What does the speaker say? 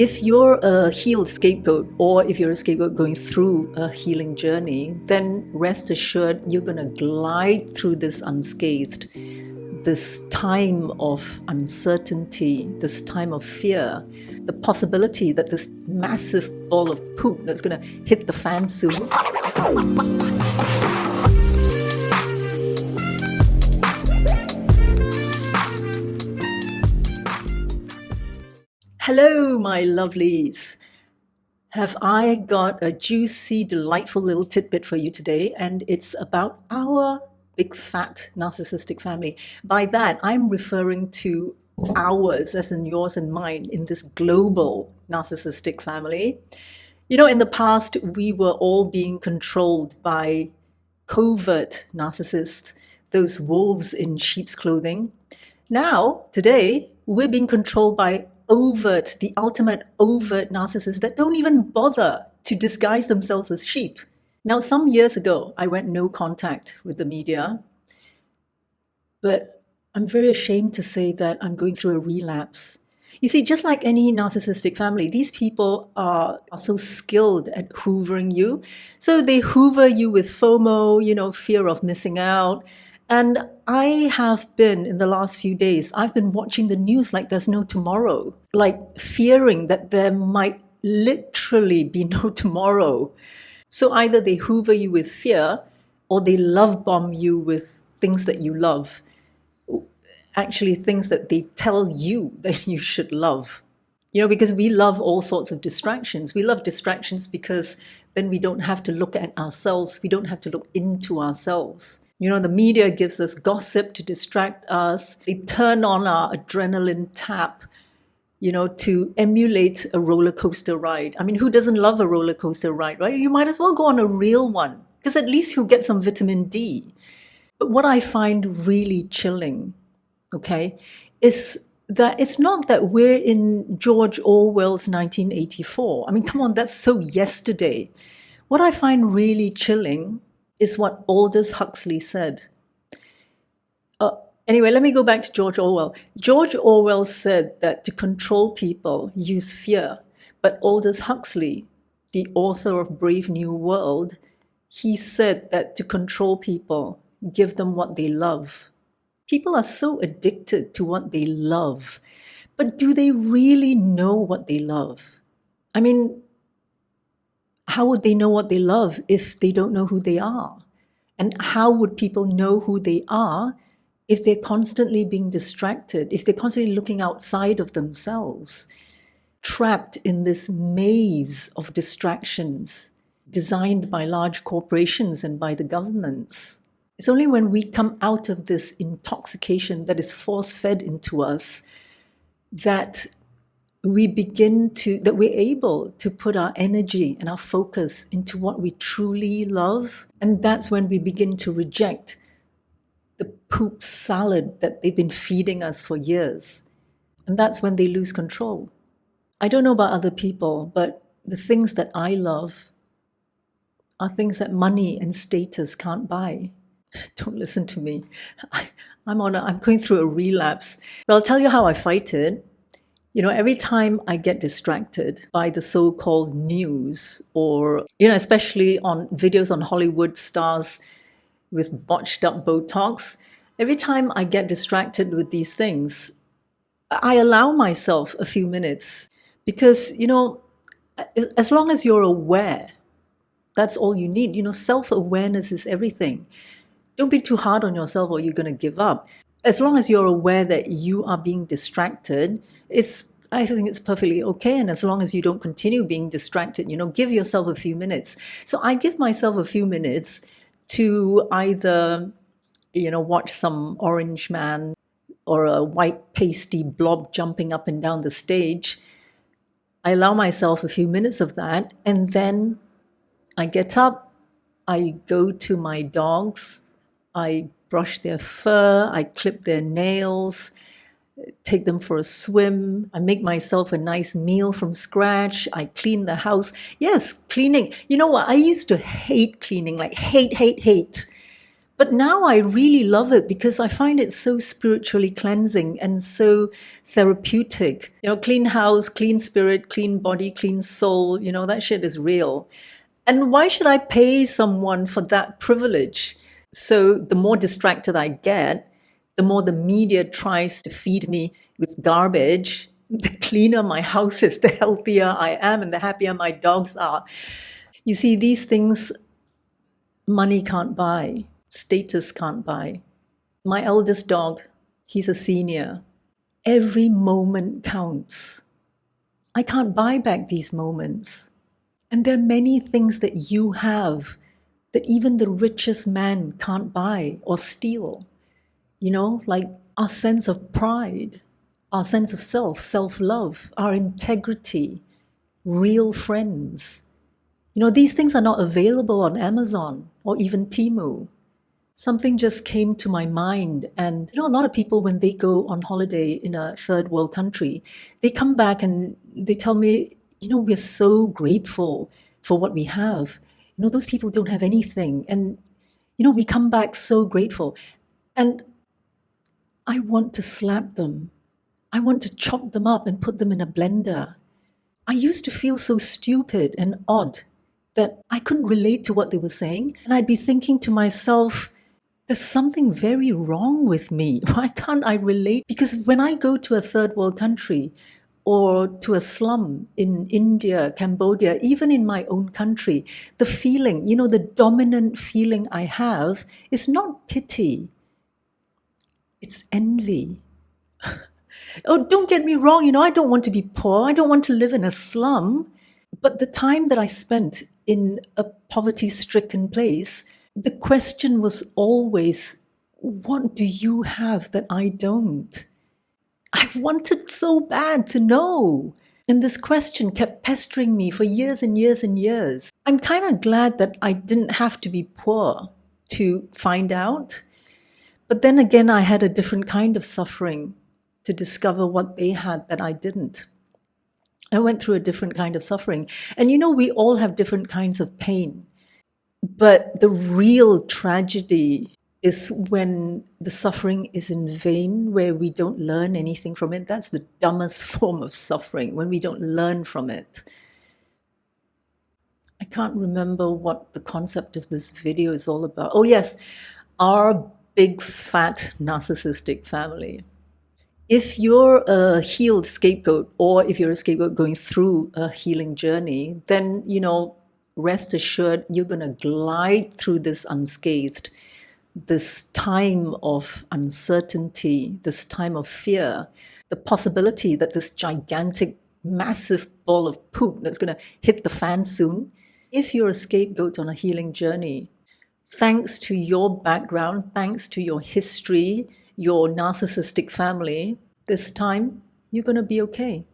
If you're a healed scapegoat, or if you're a scapegoat going through a healing journey, then rest assured you're going to glide through this unscathed. This time of uncertainty, this time of fear, the possibility that this massive ball of poop that's going to hit the fan soon. Hello, my lovelies. Have I got a juicy, delightful little tidbit for you today, and it's about our big fat narcissistic family. By that, I'm referring to ours, as in yours and mine, in this global narcissistic family. You know, in the past, we were all being controlled by covert narcissists, those wolves in sheep's clothing. Now, today, we're being controlled by overt, the ultimate overt narcissists that don't even bother to disguise themselves as sheep. Now, some years ago, I went no contact with the media, but I'm very ashamed to say that I'm going through a relapse. You see, just like any narcissistic family, these people are so skilled at hoovering you. So they hoover you with FOMO, fear of missing out. And I have been, in the last few days, I've been watching the news like there's no tomorrow, like fearing that there might literally be no tomorrow. So either they hoover you with fear, or they love bomb you with things that you love. Actually, things that they tell you that you should love. Because we love all sorts of distractions. We love distractions because then we don't have to look at ourselves. We don't have to look into ourselves. The media gives us gossip to distract us. They turn on our adrenaline tap, to emulate a roller coaster ride. I mean, who doesn't love a roller coaster ride, right? You might as well go on a real one, because at least you'll get some vitamin D. But what I find really chilling, is that it's not that we're in George Orwell's 1984. I mean, come on, that's so yesterday. What I find really chilling is what Aldous Huxley said. Anyway, let me go back to George Orwell. George Orwell said that to control people, use fear. But Aldous Huxley, the author of Brave New World, he said that to control people, give them what they love. People are so addicted to what they love. But do they really know what they love? I mean, how would they know what they love if they don't know who they are? And how would people know who they are if they're constantly being distracted, if they're constantly looking outside of themselves, trapped in this maze of distractions designed by large corporations and by the governments? It's only when we come out of this intoxication that is force-fed into us that we're able to put our energy and our focus into what we truly love. And that's when we begin to reject the poop salad that they've been feeding us for years. And that's when they lose control. I don't know about other people, but the things that I love are things that money and status can't buy. Don't listen to me. I'm going through a relapse. But I'll tell you how I fight it. Every time I get distracted by the so-called news, or, especially on videos on Hollywood stars with botched up Botox, every time I get distracted with these things, I allow myself a few minutes because, as long as you're aware, that's all you need. Self-awareness is everything. Don't be too hard on yourself or you're going to give up. As long as you're aware that you are being distracted, I think it's perfectly okay. And as long as you don't continue being distracted, give yourself a few minutes. So I give myself a few minutes to either, watch some orange man or a white pasty blob jumping up and down the stage. I allow myself a few minutes of that. And then I get up, I go to my dogs, I brush their fur, I clip their nails, take them for a swim. I make myself a nice meal from scratch. I clean the house. Yes, cleaning. You know what? I used to hate cleaning, like hate. But now I really love it because I find it so spiritually cleansing and so therapeutic. Clean house, clean spirit, clean body, clean soul, that shit is real. And why should I pay someone for that privilege? So the more distracted I get, the more the media tries to feed me with garbage. The cleaner my house is, the healthier I am and the happier my dogs are. You see, these things money can't buy, status can't buy. My eldest dog, he's a senior. Every moment counts. I can't buy back these moments. And there are many things that you have that even the richest man can't buy or steal. Like our sense of pride, our sense of self-love, our integrity, real friends. These things are not available on Amazon or even Temu. Something just came to my mind. And, a lot of people, when they go on holiday in a third world country, they come back and they tell me, we're so grateful for what we have. Those people don't have anything. And, we come back so grateful. And I want to slap them. I want to chop them up and put them in a blender. I used to feel so stupid and odd that I couldn't relate to what they were saying. And I'd be thinking to myself, there's something very wrong with me. Why can't I relate? Because when I go to a third world country or to a slum in India, Cambodia, even in my own country, the feeling, the dominant feeling I have is not pity. It's envy. Oh, don't get me wrong, I don't want to be poor. I don't want to live in a slum. But the time that I spent in a poverty-stricken place, the question was always, what do you have that I don't? I wanted so bad to know. And this question kept pestering me for years and years and years. I'm kind of glad that I didn't have to be poor to find out. But then again, I had a different kind of suffering to discover what they had that I didn't. I went through a different kind of suffering. And we all have different kinds of pain. But the real tragedy is when the suffering is in vain, where we don't learn anything from it. That's the dumbest form of suffering, when we don't learn from it. I can't remember what the concept of this video is all about. Oh yes, our big fat narcissistic family. If you're a healed scapegoat, or if you're a scapegoat going through a healing journey, then, rest assured you're going to glide through this unscathed, this time of uncertainty, this time of fear, the possibility that this gigantic, massive ball of poop that's going to hit the fan soon. If you're a scapegoat on a healing journey, thanks to your background, thanks to your history, your narcissistic family, this time you're going to be okay.